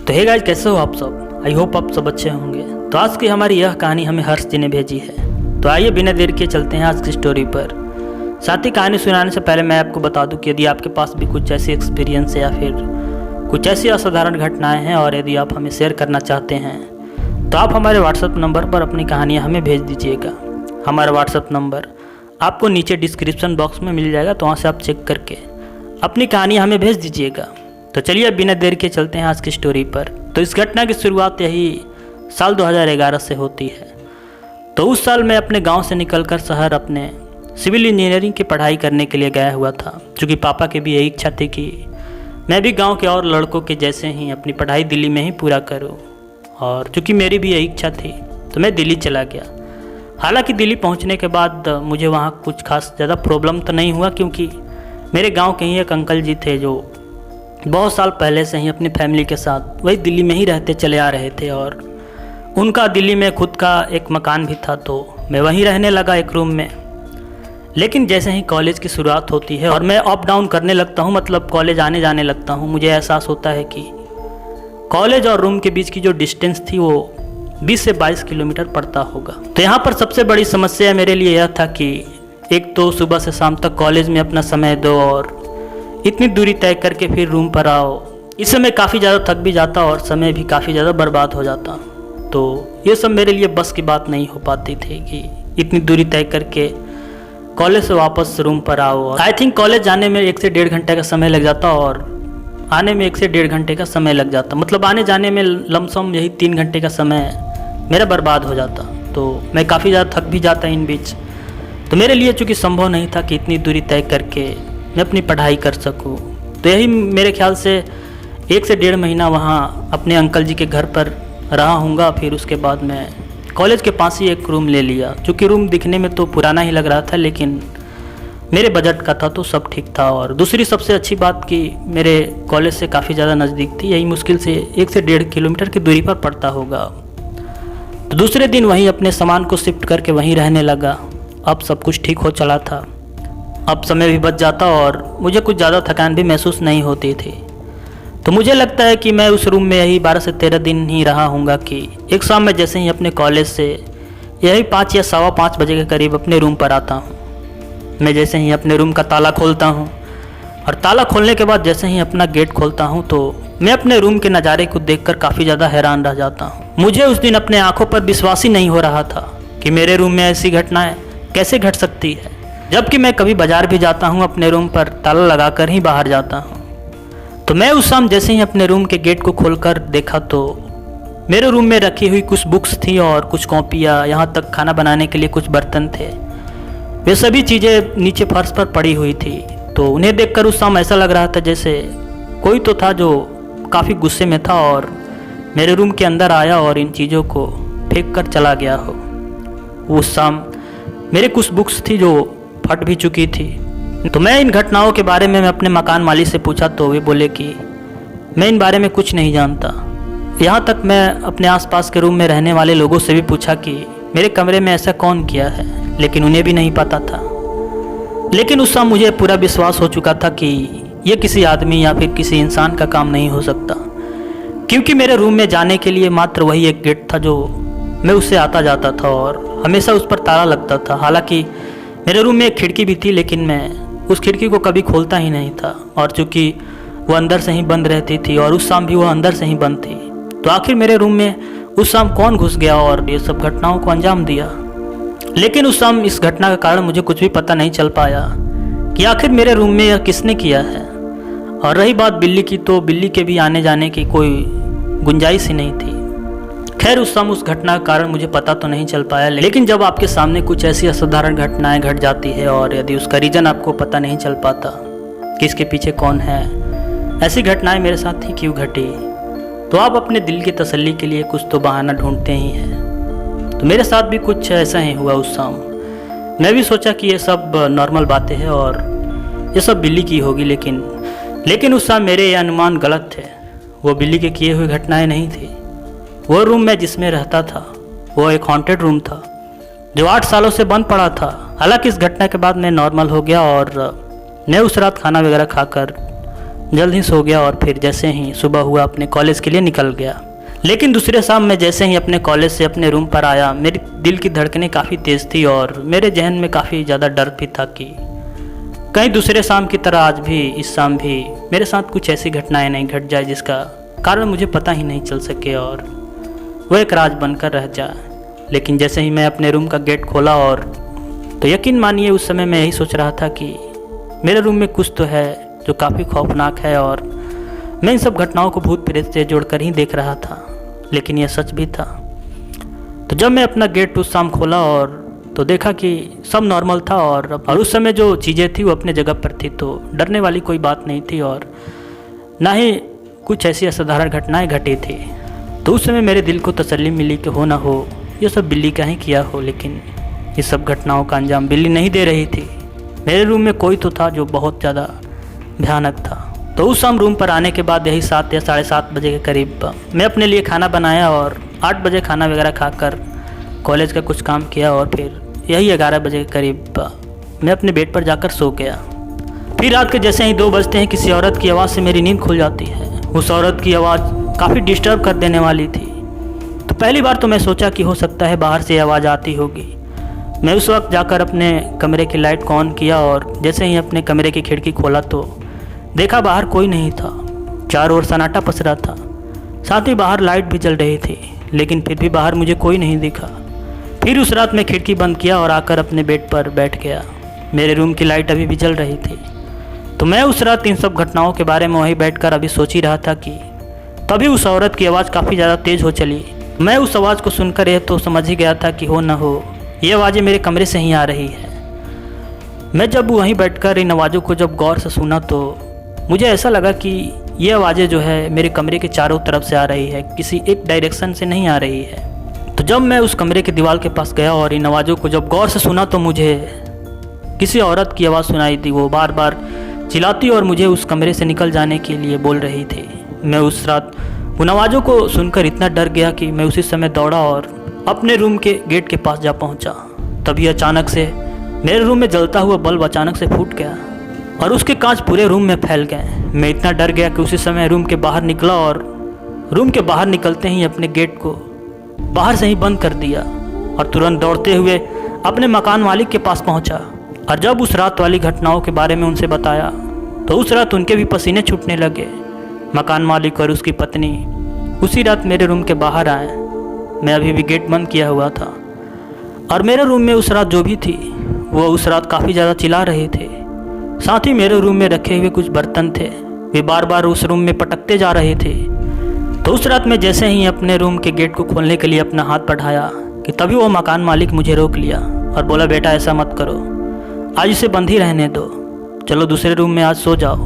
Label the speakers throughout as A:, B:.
A: तो hey guys, कैसे हो आप सब? आई होप आप सब अच्छे होंगे। तो आज की हमारी यह कहानी हमें हर्ष जी ने भेजी है। तो आइए बिना देर के चलते हैं आज की स्टोरी पर। साथ ही कहानी सुनाने से पहले मैं आपको बता दूं कि यदि आपके पास भी कुछ ऐसी एक्सपीरियंस है या फिर कुछ ऐसी असाधारण घटनाएं हैं और यदि आप हमें शेयर करना चाहते हैं तो आप हमारे व्हाट्सएप नंबर पर अपनी कहानियाँ हमें भेज दीजिएगा। हमारा व्हाट्सएप नंबर आपको नीचे डिस्क्रिप्शन बॉक्स में मिल जाएगा, तो वहाँ से आप चेक करके अपनी कहानी हमें भेज दीजिएगा। तो चलिए बिना देर के चलते हैं आज की स्टोरी पर। तो इस घटना की शुरुआत यही साल 2011 से होती है। तो उस साल मैं अपने गांव से निकलकर शहर अपने सिविल इंजीनियरिंग की पढ़ाई करने के लिए गया हुआ था, क्योंकि पापा की भी यही इच्छा थी कि मैं भी गांव के और लड़कों के जैसे ही अपनी पढ़ाई दिल्ली में ही पूरा करूं। और चूँकि मेरी भी यही इच्छा थी तो मैं दिल्ली चला गया। हालांकि दिल्ली पहुंचने के बाद मुझे वहां कुछ खास ज़्यादा प्रॉब्लम तो नहीं हुआ, क्योंकि मेरे गांव के ही एक अंकल जी थे जो बहुत साल पहले से ही अपनी फैमिली के साथ वही दिल्ली में ही रहते चले आ रहे थे और उनका दिल्ली में खुद का एक मकान भी था। तो मैं वहीं रहने लगा एक रूम में। लेकिन जैसे ही कॉलेज की शुरुआत होती है और मैं अप डाउन करने लगता हूँ, मतलब कॉलेज आने जाने लगता हूँ, मुझे एहसास होता है कि कॉलेज और रूम के बीच की जो डिस्टेंस थी वो 20 से 22 किलोमीटर पड़ता होगा। तो यहाँ पर सबसे बड़ी समस्या मेरे लिए यह था कि एक तो सुबह से शाम तक कॉलेज में अपना समय दो और इतनी दूरी तय करके फिर रूम पर आओ। इससे मैं काफ़ी ज़्यादा थक भी जाता और समय भी काफ़ी ज़्यादा बर्बाद हो जाता। तो ये सब मेरे लिए बस की बात नहीं हो पाती थी कि इतनी दूरी तय करके कॉलेज से वापस रूम पर आओ। आई थिंक कॉलेज जाने में 1 से 1.5 घंटे का समय लग जाता और आने में 1 से 1.5 घंटे का समय लग जाता। मतलब आने जाने में लमसम यही 3 घंटे का समय मेरा बर्बाद हो जाता। तो मैं काफ़ी ज़्यादा थक भी जाता इन बीच। तो मेरे लिए चूँकि संभव नहीं था कि इतनी दूरी तय करके मैं अपनी पढ़ाई कर सकूं, तो यही मेरे ख्याल से 1 से 1.5 महीना वहाँ अपने अंकल जी के घर पर रहा हूँगा। फिर उसके बाद मैं कॉलेज के पास ही एक रूम ले लिया। चूँकि रूम दिखने में तो पुराना ही लग रहा था, लेकिन मेरे बजट का था तो सब ठीक था। और दूसरी सबसे अच्छी बात कि मेरे कॉलेज से काफ़ी ज़्यादा नज़दीक थी, यही मुश्किल से 1 से 1.5 किलोमीटर की दूरी पर पड़ता होगा। तो दूसरे दिन वहीं अपने सामान को शिफ्ट करके वहीं रहने लगा। अब सब कुछ ठीक हो चला था। अब समय भी बच जाता और मुझे कुछ ज़्यादा थकान भी महसूस नहीं होती थी। तो मुझे लगता है कि मैं उस रूम में यही 12 से 13 दिन ही रहा हूँगा कि एक शाम में जैसे ही अपने कॉलेज से यही 5 या 5:15 बजे के करीब अपने रूम पर आता हूँ। मैं जैसे ही अपने रूम का ताला खोलता हूँ और ताला खोलने के बाद जैसे ही अपना गेट खोलता हूँ तो मैं अपने रूम के नज़ारे को देखकर काफ़ी ज़्यादा हैरान रह जाता हूँ। मुझे उस दिन अपने आँखों पर विश्वास ही नहीं हो रहा था कि मेरे रूम में ऐसी घटनाएँ कैसे घट सकती है, जबकि मैं कभी बाजार भी जाता हूँ अपने रूम पर ताला लगाकर ही बाहर जाता हूँ। तो मैं उस शाम जैसे ही अपने रूम के गेट को खोलकर देखा तो मेरे रूम में रखी हुई कुछ बुक्स थी और कुछ कॉपियाँ, यहाँ तक खाना बनाने के लिए कुछ बर्तन थे, वे सभी चीज़ें नीचे फर्श पर पड़ी हुई थी। तो उन्हें देखकर उस शाम ऐसा लग रहा था जैसे कोई तो था जो काफ़ी गुस्से में था और मेरे रूम के अंदर आया और इन चीज़ों को फेंक कर चला गया हो। उस शाम मेरे कुछ बुक्स थी जो फट भी चुकी थी। तो मैं इन घटनाओं के बारे में अपने मकान मालिक से पूछा तो वे बोले कि मैं इन बारे में कुछ नहीं जानता। यहाँ तक मैं अपने आसपास के रूम में रहने वाले लोगों से भी पूछा कि मेरे कमरे में ऐसा कौन किया है, लेकिन उन्हें भी नहीं पता था। लेकिन उस समय मुझे पूरा विश्वास हो चुका था कि यह किसी आदमी या फिर किसी इंसान का काम नहीं हो सकता, क्योंकि मेरे रूम में जाने के लिए मात्र वही एक गेट था जो मैं उससे आता जाता था और हमेशा उस पर ताला लगता था। हालांकि मेरे रूम में एक खिड़की भी थी, लेकिन मैं उस खिड़की को कभी खोलता ही नहीं था और चूँकि वो अंदर से ही बंद रहती थी और उस शाम भी वो अंदर से ही बंद थी। तो आखिर मेरे रूम में उस शाम कौन घुस गया और ये सब घटनाओं को अंजाम दिया। लेकिन उस शाम इस घटना का कारण मुझे कुछ भी पता नहीं चल पाया कि आखिर मेरे रूम में यह किसने किया है। और रही बात बिल्ली की, तो बिल्ली के भी आने जाने की कोई गुंजाइश ही नहीं थी। खैर उस समय उस घटना का कारण मुझे पता तो नहीं चल पाया, लेकिन जब आपके सामने कुछ ऐसी असाधारण घटनाएं घट जाती है और यदि उसका रीज़न आपको पता नहीं चल पाता कि इसके पीछे कौन है, ऐसी घटनाएं मेरे साथ ही क्यों घटी, तो आप अपने दिल की तसल्ली के लिए कुछ तो बहाना ढूंढते ही हैं। तो मेरे साथ भी कुछ ऐसा ही हुआ उस शाम। मैं भी सोचा कि ये सब नॉर्मल बातें हैं और ये सब बिल्ली की होगी, लेकिन उस शाम मेरे ये अनुमान गलत थे। वो बिल्ली के किए हुए घटनाएँ नहीं थी। वो रूम मैं जिसमें रहता था वो एक हॉन्टेड रूम था जो 8 सालों से बंद पड़ा था। हालांकि इस घटना के बाद मैं नॉर्मल हो गया और मैं उस रात खाना वगैरह खाकर जल्द ही सो गया और फिर जैसे ही सुबह हुआ अपने कॉलेज के लिए निकल गया। लेकिन दूसरे शाम मैं जैसे ही अपने कॉलेज से अपने रूम पर आया, मेरी दिल की धड़कनें काफ़ी तेज़ थी और मेरे जहन में काफ़ी ज़्यादा डर भी था कि कहीं दूसरे शाम की तरह आज भी इस शाम भी मेरे साथ कुछ ऐसी घटनाएं नहीं घट जाए जिसका कारण मुझे पता ही नहीं चल सके और वो एक राज बनकर रह जाए। लेकिन जैसे ही मैं अपने रूम का गेट खोला और तो यकीन मानिए उस समय मैं यही सोच रहा था कि मेरे रूम में कुछ तो है जो काफ़ी खौफनाक है और मैं इन सब घटनाओं को भूत प्रेत से जोड़कर ही देख रहा था। लेकिन यह सच भी था। तो जब मैं अपना गेट उस शाम खोला और तो देखा कि सब नॉर्मल था और उस समय जो चीज़ें थी वो अपने जगह पर थी, तो डरने वाली कोई बात नहीं थी और ना ही कुछ ऐसी असाधारण घटनाएं घटी थी। तो उस समय मेरे दिल को तसल्ली मिली कि हो ना हो ये सब बिल्ली का ही किया हो। लेकिन इस सब घटनाओं का अंजाम बिल्ली नहीं दे रही थी, मेरे रूम में कोई तो था जो बहुत ज़्यादा भयानक था। तो उस शाम रूम पर आने के बाद यही 7 या 7:30 बजे के करीब मैं अपने लिए खाना बनाया और 8 बजे खाना वगैरह खाकर कॉलेज का कुछ काम किया और फिर यही 11 बजे के करीब मैं अपने बेड पर जाकर सो गया। फिर रात के जैसे ही 2 बजते हैं किसी औरत की आवाज़ से मेरी नींद खुल जाती है। उस औरत की आवाज़ काफ़ी डिस्टर्ब कर देने वाली थी। तो पहली बार तो मैं सोचा कि हो सकता है बाहर से आवाज़ आती होगी। मैं उस वक्त जाकर अपने कमरे की लाइट को ऑन किया और जैसे ही अपने कमरे की खिड़की खोला तो देखा बाहर कोई नहीं था। चारों ओर सन्नाटा पसरा था, साथ ही बाहर लाइट भी जल रही थी, लेकिन फिर भी बाहर मुझे कोई नहीं दिखा। फिर उस रात मैं खिड़की बंद किया और आकर अपने बेड पर बैठ गया। मेरे रूम की लाइट अभी भी जल रही थी। तो मैं उस रात इन सब घटनाओं के बारे में वहीं बैठकर अभी सोच ही रहा था कि तभी उस औरत की आवाज़ काफ़ी ज़्यादा तेज़ हो चली। मैं उस आवाज़ को सुनकर यह तो समझ ही गया था कि हो न हो ये आवाज़ें मेरे कमरे से ही आ रही है। मैं जब वहीं बैठकर इन आवाज़ों को जब गौर से सुना तो मुझे ऐसा लगा कि ये आवाज़ें जो है मेरे कमरे के चारों तरफ से आ रही है, किसी एक डायरेक्शन से नहीं आ रही है। तो जब मैं उस कमरे के दीवार के पास गया और इन आवाज़ों को जब गौर से सुना तो मुझे किसी औरत की आवाज़ सुनाई दी। वो बार बार चिल्लाती और मुझे उस कमरे से निकल जाने के लिए बोल रही थी। मैं उस रात उन आवाज़ों को सुनकर इतना डर गया कि मैं उसी समय दौड़ा और अपने रूम के गेट के पास जा पहुंचा। तभी अचानक से मेरे रूम में जलता हुआ बल्ब अचानक से फूट गया और उसके कांच पूरे रूम में फैल गए। मैं इतना डर गया कि उसी समय रूम के बाहर निकला और रूम के बाहर निकलते ही अपने गेट को बाहर से ही बंद कर दिया और तुरंत दौड़ते हुए अपने मकान मालिक के पास पहुंचा। और जब उस रात वाली घटनाओं के बारे में उनसे बताया तो उस रात उनके भी पसीने छूटने लगे। मकान मालिक और उसकी पत्नी उसी रात मेरे रूम के बाहर आए। मैं अभी भी गेट बंद किया हुआ था और मेरे रूम में उस रात जो भी थी वो उस रात काफ़ी ज़्यादा चिल्ला रहे थे। साथ ही मेरे रूम में रखे हुए कुछ बर्तन थे, वे बार बार उस रूम में पटकते जा रहे थे। तो उस रात में जैसे ही अपने रूम के गेट को खोलने के लिए अपना हाथ बढ़ाया कि तभी वो मकान मालिक मुझे रोक लिया और बोला, बेटा ऐसा मत करो, आज इसे बंद ही रहने दो। चलो दूसरे रूम में आज सो जाओ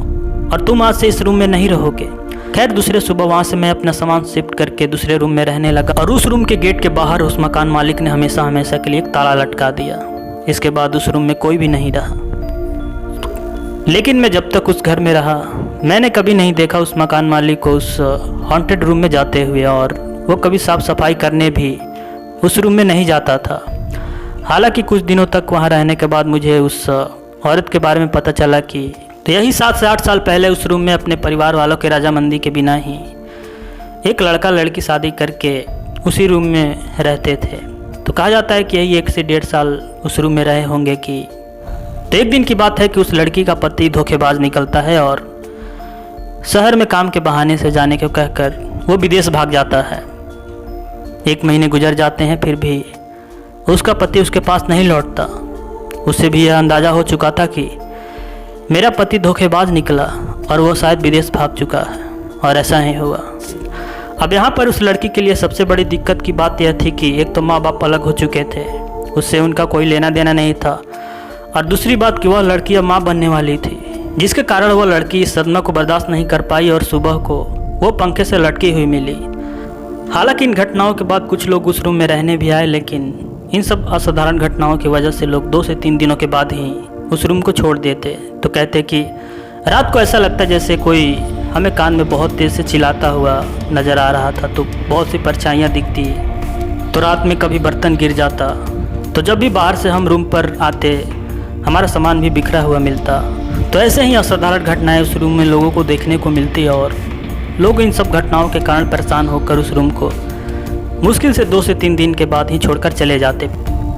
A: और तुम आज से इस रूम में नहीं रहोगे। खैर दूसरे सुबह वहाँ से मैं अपना सामान शिफ्ट करके दूसरे रूम में रहने लगा और उस रूम के गेट के बाहर उस मकान मालिक ने हमेशा हमेशा के लिए एक ताला लटका दिया। इसके बाद उस रूम में कोई भी नहीं रहा। लेकिन मैं जब तक उस घर में रहा मैंने कभी नहीं देखा उस मकान मालिक को उस हॉन्टेड रूम में जाते हुए और वो कभी साफ़ सफाई करने भी उस रूम में नहीं जाता था। हालांकि कुछ दिनों तक वहाँ रहने के बाद मुझे उस औरत के बारे में पता चला कि तो यही 7 से 8 साल पहले उस रूम में अपने परिवार वालों के रजामंदी के बिना ही एक लड़का लड़की शादी करके उसी रूम में रहते थे। तो कहा जाता है कि यही 1 से 1.5 साल उस रूम में रहे होंगे कि तो एक दिन की बात है कि उस लड़की का पति धोखेबाज निकलता है और शहर में काम के बहाने से जाने को कहकर वो विदेश भाग जाता है। 1 महीने गुजर जाते हैं फिर भी उसका पति उसके पास नहीं लौटता। उससे भी यह अंदाज़ा हो चुका था कि मेरा पति धोखेबाज निकला और वो शायद विदेश भाग चुका है और ऐसा ही हुआ। अब यहाँ पर उस लड़की के लिए सबसे बड़ी दिक्कत की बात यह थी कि एक तो माँ बाप अलग हो चुके थे, उससे उनका कोई लेना देना नहीं था और दूसरी बात कि वह लड़की अब माँ बनने वाली थी, जिसके कारण वह लड़की इस सदमा को बर्दाश्त नहीं कर पाई और सुबह को वो पंखे से लटकी हुई मिली। हालांकि इन घटनाओं के बाद कुछ लोग उस रूम में रहने भी आए, लेकिन इन सब असाधारण घटनाओं की वजह से लोग 2 से 3 दिनों के बाद ही उस रूम को छोड़ देते। तो कहते कि रात को ऐसा लगता जैसे कोई हमें कान में बहुत तेज़ से चिल्लाता हुआ नज़र आ रहा था, तो बहुत सी परछाइयाँ दिखती, तो रात में कभी बर्तन गिर जाता। तो जब भी बाहर से हम रूम पर आते हमारा सामान भी बिखरा हुआ मिलता। तो ऐसे ही असाधारण घटनाएं उस रूम में लोगों को देखने को मिलती और लोग इन सब घटनाओं के कारण परेशान होकर उस रूम को मुश्किल से 2 से 3 दिन के बाद ही छोड़कर चले जाते।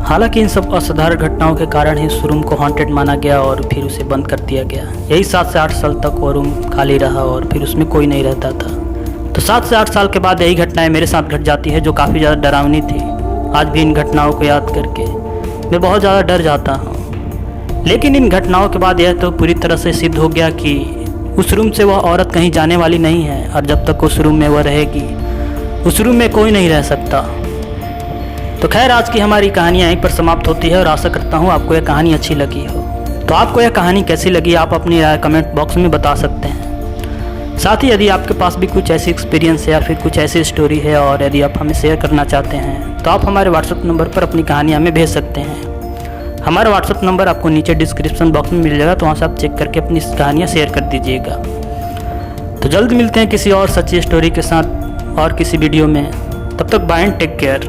A: हालांकि इन सब असाधारण घटनाओं के कारण ही उस रूम को हॉन्टेड माना गया और फिर उसे बंद कर दिया गया। यही 7 से 8 साल तक वो रूम खाली रहा और फिर उसमें कोई नहीं रहता था। तो 7 से 8 साल के बाद यही घटनाएं मेरे साथ घट जाती है, जो काफ़ी ज़्यादा डरावनी थी। आज भी इन घटनाओं को याद करके मैं बहुत ज़्यादा डर जाता हूँ। लेकिन इन घटनाओं के बाद यह तो पूरी तरह से सिद्ध हो गया कि उस रूम से वह औरत कहीं जाने वाली नहीं है और जब तक उस रूम में वह रहेगी उस रूम में कोई नहीं रह सकता। तो खैर, आज की हमारी कहानी यहीं पर समाप्त होती है और आशा करता हूँ आपको यह कहानी अच्छी लगी हो। तो आपको यह कहानी कैसी लगी आप अपनी राय कमेंट बॉक्स में बता सकते हैं। साथ ही यदि आपके पास भी कुछ ऐसी एक्सपीरियंस है या फिर कुछ ऐसी स्टोरी है और यदि आप हमें शेयर करना चाहते हैं तो आप हमारे व्हाट्सएप नंबर पर अपनी कहानी हमें भेज सकते हैं। हमारा व्हाट्सएप नंबर आपको नीचे डिस्क्रिप्शन बॉक्स में मिल जाएगा, तो वहाँ से आप चेक करके अपनी कहानियाँ शेयर कर दीजिएगा। तो जल्द मिलते हैं किसी और सच्ची स्टोरी के साथ और किसी वीडियो में। तब तक बाय एंड टेक केयर।